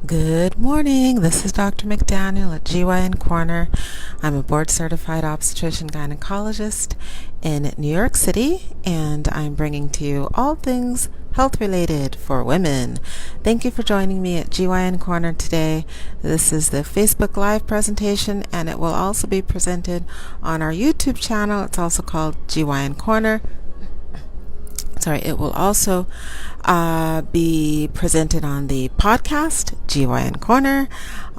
Good morning. This is Dr. McDaniel at GYN Corner. I'm a board-certified obstetrician gynecologist in New York City, and I'm bringing to you all things health-related for women. Thank you for joining me at GYN Corner today. This is the Facebook Live presentation, and it will also be presented on our YouTube channel. It's also called GYN Corner. It will also be presented on the podcast, GYN Corner,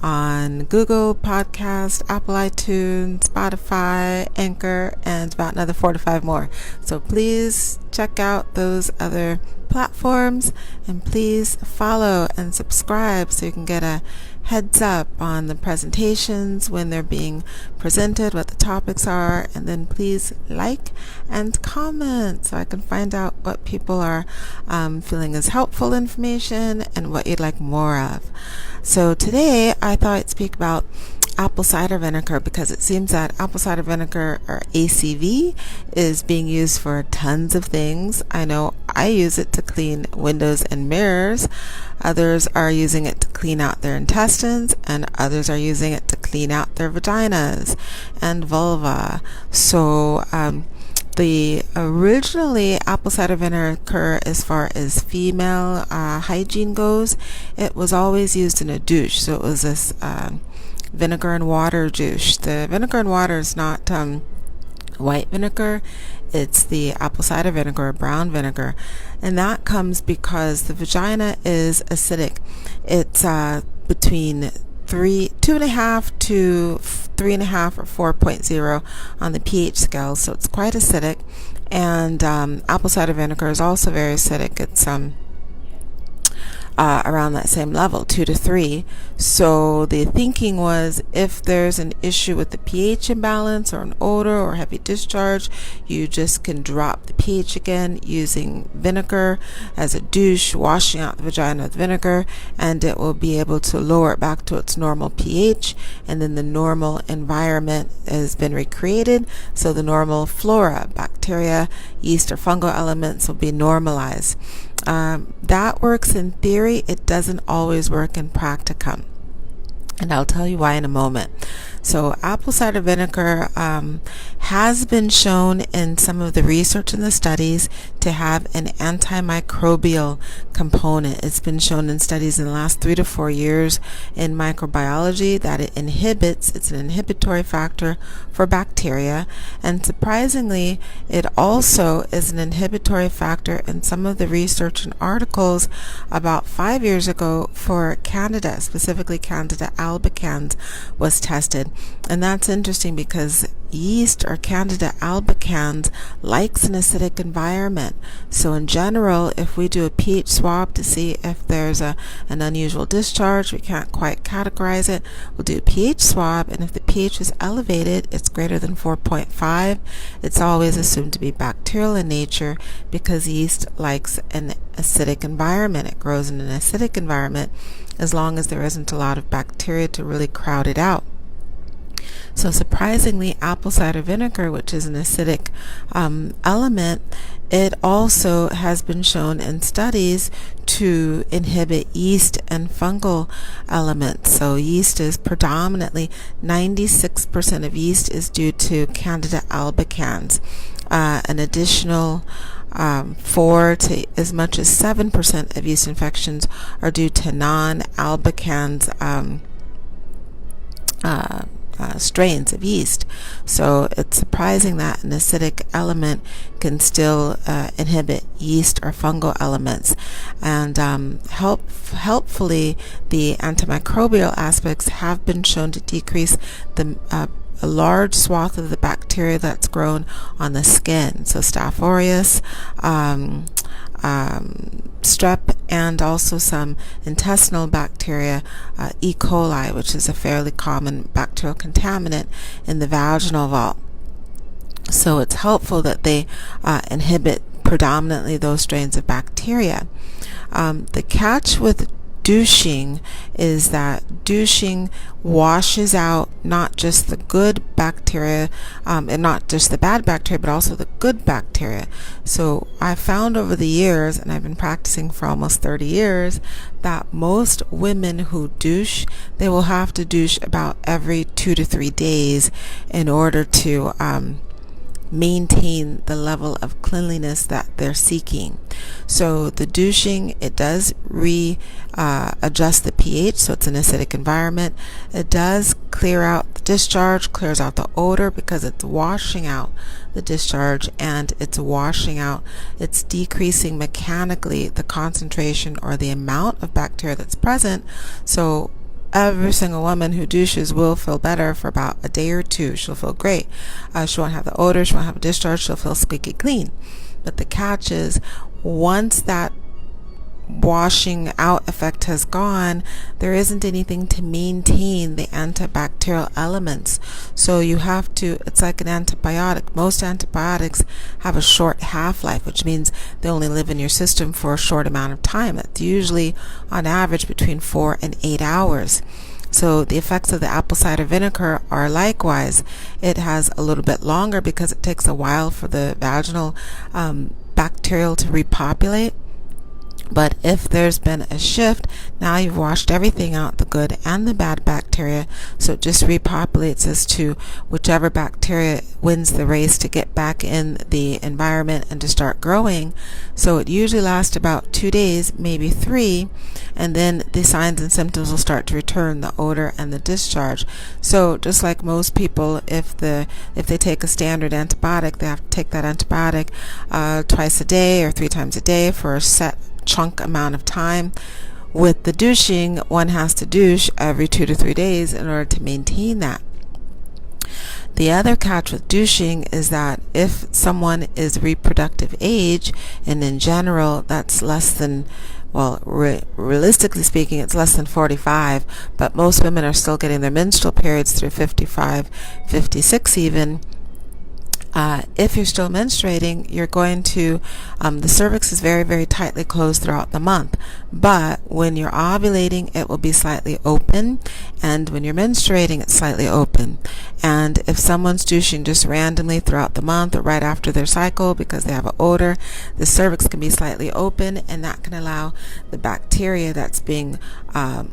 on Google Podcast, Apple iTunes, Spotify, Anchor, and about another 4 to 5 more. So please check out those other platforms, and please follow and subscribe so you can get a heads up on the presentations when they're being presented, what the topics are, and then please like and comment so I can find out what people are feeling is helpful information and what you'd like more of. So today I thought I'd speak about apple cider vinegar because it seems that apple cider vinegar, or ACV, is being used for tons of things. I know I use it to clean windows and mirrors. Others are using it to clean out their intestines, and others are using it to clean out their vaginas and vulva. So the originally apple cider vinegar, as far as female hygiene goes, it was always used in a douche. So it was this vinegar and water douche. The vinegar and water is not white vinegar. It's the apple cider vinegar, or brown vinegar, and that comes because the vagina is acidic. It's between 2.5 to 3.5 or 4.0 on the pH scale, so it's quite acidic. And apple cider vinegar is also very acidic. It's around that same level, 2 to 3. So the thinking was, if there's an issue with the pH imbalance or an odor or heavy discharge, you just can drop the pH again using vinegar as a douche, washing out the vagina with vinegar, and it will be able to lower it back to its normal pH, and then the normal environment has been recreated, so the normal flora, bacteria, yeast, or fungal elements will be normalized. That works in theory. It doesn't always work in practicum, and I'll tell you why in a moment. So apple cider vinegar has been shown in some of the research and the studies to have an antimicrobial component. It's been shown in studies in the last 3 to 4 years in microbiology that it's an inhibitory factor for bacteria, and surprisingly it also is an inhibitory factor in some of the research and articles about 5 years ago for Candida, specifically Candida albicans was tested. And that's interesting because yeast, or Candida albicans, likes an acidic environment. So in general, if we do a pH swab to see if there's an unusual discharge, we can't quite categorize it, we'll do a pH swab, and if the pH is elevated, it's greater than 4.5, it's always assumed to be bacterial in nature because yeast likes an acidic environment. It grows in an acidic environment as long as there isn't a lot of bacteria to really crowd it out. So surprisingly, apple cider vinegar, which is an acidic element, it also has been shown in studies to inhibit yeast and fungal elements. So yeast is predominantly, 96% of yeast is due to Candida albicans. An additional 4 to as much as 7% of yeast infections are due to non-albicans strains of yeast. So it's surprising that an acidic element can still inhibit yeast or fungal elements. And helpfully, the antimicrobial aspects have been shown to decrease a large swath of the bacteria that's grown on the skin. So Staph aureus, strep, and also some intestinal bacteria, E. coli, which is a fairly common bacterial contaminant in the vaginal vault. So it's helpful that they inhibit predominantly those strains of bacteria. The catch with douching is that douching washes out not just the good bacteria, and not just the bad bacteria, but also the good bacteria. So I found over the years, and I've been practicing for almost 30 years, that most women who douche, they will have to douche about every 2 to 3 days in order to maintain the level of cleanliness that they're seeking. So the douching, it does adjust the pH, so it's an acidic environment. It does clear out the discharge, clears out the odor, because it's washing out the discharge, and it's decreasing mechanically the concentration or the amount of bacteria that's present. So every single woman who douches will feel better for about a day or two. She'll feel great. She won't have the odor. She won't have a discharge. She'll feel squeaky clean. But the catch is, once that washing out effect has gone, there isn't anything to maintain the antibacterial elements. So you have to, it's like an antibiotic. Most antibiotics have a short half-life, which means they only live in your system for a short amount of time. It's usually on average between 4 and 8 hours. So the effects of the apple cider vinegar are likewise. It has a little bit longer because it takes a while for the vaginal bacterial to repopulate. But if there's been a shift, now you've washed everything out, the good and the bad bacteria, so it just repopulates as to whichever bacteria wins the race to get back in the environment and to start growing. So it usually lasts about 2 days, maybe 3, and then the signs and symptoms will start to return, the odor and the discharge. So just like most people, if they take a standard antibiotic, they have to take that antibiotic twice a day or 3 times a day for a set chunk amount of time. With the douching, one has to douche every 2 to 3 days in order to maintain that. The other catch with douching is that if someone is reproductive age, and in general that's less than, well, realistically speaking, it's less than 45, but most women are still getting their menstrual periods through 55, 56 even. If you're still menstruating, you're going to, the cervix is very, very tightly closed throughout the month. But when you're ovulating, it will be slightly open. And when you're menstruating, it's slightly open. And if someone's douching just randomly throughout the month or right after their cycle because they have an odor, the cervix can be slightly open, and that can allow the bacteria that's being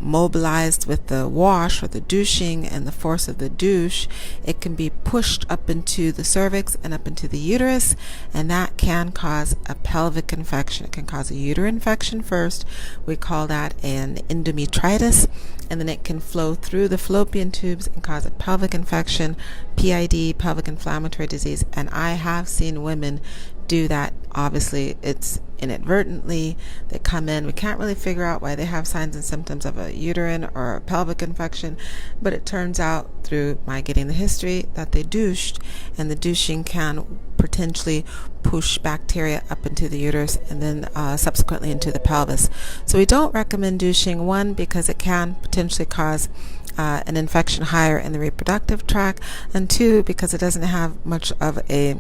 mobilized with the wash or the douching and the force of the douche, it can be pushed up into the cervix and up into the uterus, and that can cause a pelvic infection. It can cause a uterine infection first. We call that an endometritis, and then it can flow through the fallopian tubes and cause a pelvic infection, PID, pelvic inflammatory disease. And I have seen women do that. Obviously, it's inadvertently. They come in, we can't really figure out why they have signs and symptoms of a uterine or a pelvic infection, but it turns out through my getting the history that they douched, and the douching can potentially push bacteria up into the uterus and then subsequently into the pelvis. So we don't recommend douching, one, because it can potentially cause an infection higher in the reproductive tract, and two, because it doesn't have much of a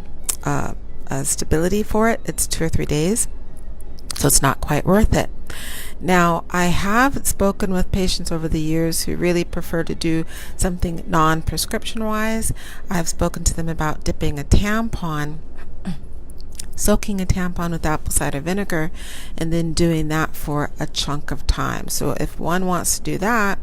stability for it. It's 2 or 3 days, so it's not quite worth it. Now, I have spoken with patients over the years who really prefer to do something non-prescription wise. I've spoken to them about dipping a tampon, soaking a tampon with apple cider vinegar, and then doing that for a chunk of time. So if one wants to do that,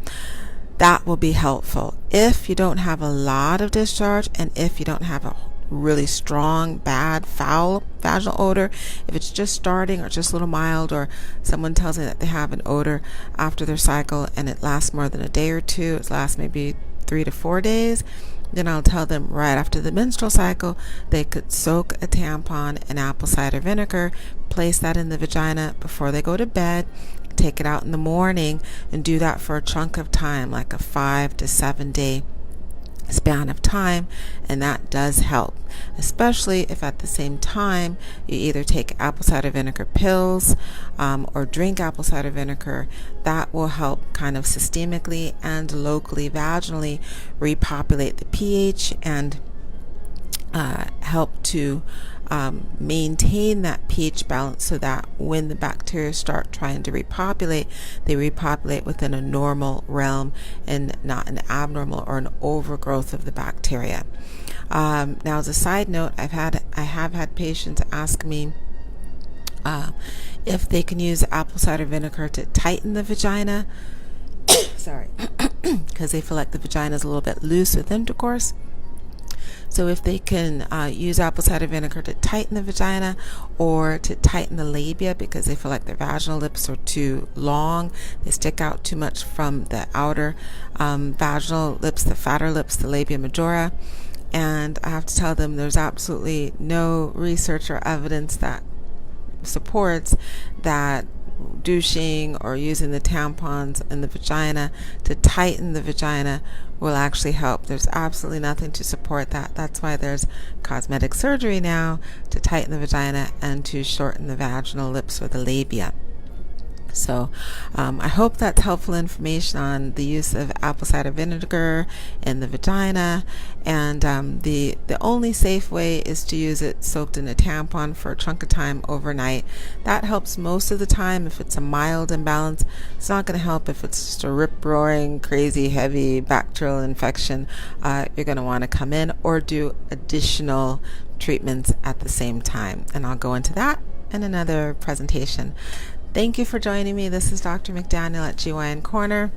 that will be helpful. If you don't have a lot of discharge, and if you don't have a really strong, bad, foul vaginal odor, if it's just starting or just a little mild, or someone tells me that they have an odor after their cycle and it lasts more than a day or two, it lasts maybe 3 to 4 days, then I'll tell them right after the menstrual cycle they could soak a tampon in apple cider vinegar, place that in the vagina before they go to bed, take it out in the morning, and do that for a chunk of time, like a 5 to 7 day span of time, and that does help, especially if at the same time you either take apple cider vinegar pills or drink apple cider vinegar. That will help kind of systemically and locally vaginally repopulate the pH and help to maintain that pH balance so that when the bacteria start trying to repopulate, they repopulate within a normal realm and not an abnormal or an overgrowth of the bacteria. Now, as a side note, I have had patients ask me if they can use apple cider vinegar to tighten the vagina. Sorry, because they feel like the vagina is a little bit loose with intercourse. So if they can use apple cider vinegar to tighten the vagina or to tighten the labia because they feel like their vaginal lips are too long, they stick out too much from the outer vaginal lips, the fatter lips, the labia majora. And I have to tell them there's absolutely no research or evidence that supports that douching or using the tampons in the vagina to tighten the vagina will actually help. There's absolutely nothing to support that. That's why there's cosmetic surgery now to tighten the vagina and to shorten the vaginal lips or the labia. So I hope that's helpful information on the use of apple cider vinegar in the vagina. And the only safe way is to use it soaked in a tampon for a chunk of time overnight. That helps most of the time if it's a mild imbalance. It's not going to help if it's just a rip-roaring, crazy, heavy bacterial infection. You're going to want to come in or do additional treatments at the same time. And I'll go into that in another presentation. Thank you for joining me. This is Dr. McDaniel at GYN Corner.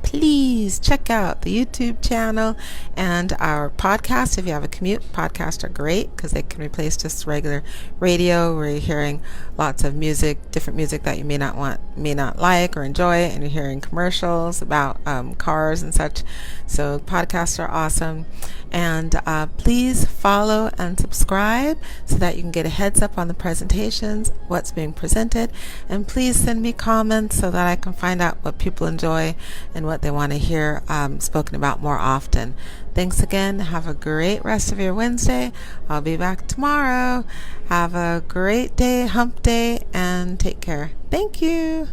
Please check out the YouTube channel and our podcast. If you have a commute, podcasts are great because they can replace just regular radio where you're hearing lots of music, different music that you may not like or enjoy, and you're hearing commercials about cars and such. So podcasts are awesome. And please follow and subscribe so that you can get a heads up on the presentations, what's being presented. And please send me comments so that I can find out what people enjoy and what they want to hear spoken about more often. Thanks again. Have a great rest of your Wednesday. I'll be back tomorrow. Have a great day, hump day, and take care. Thank you.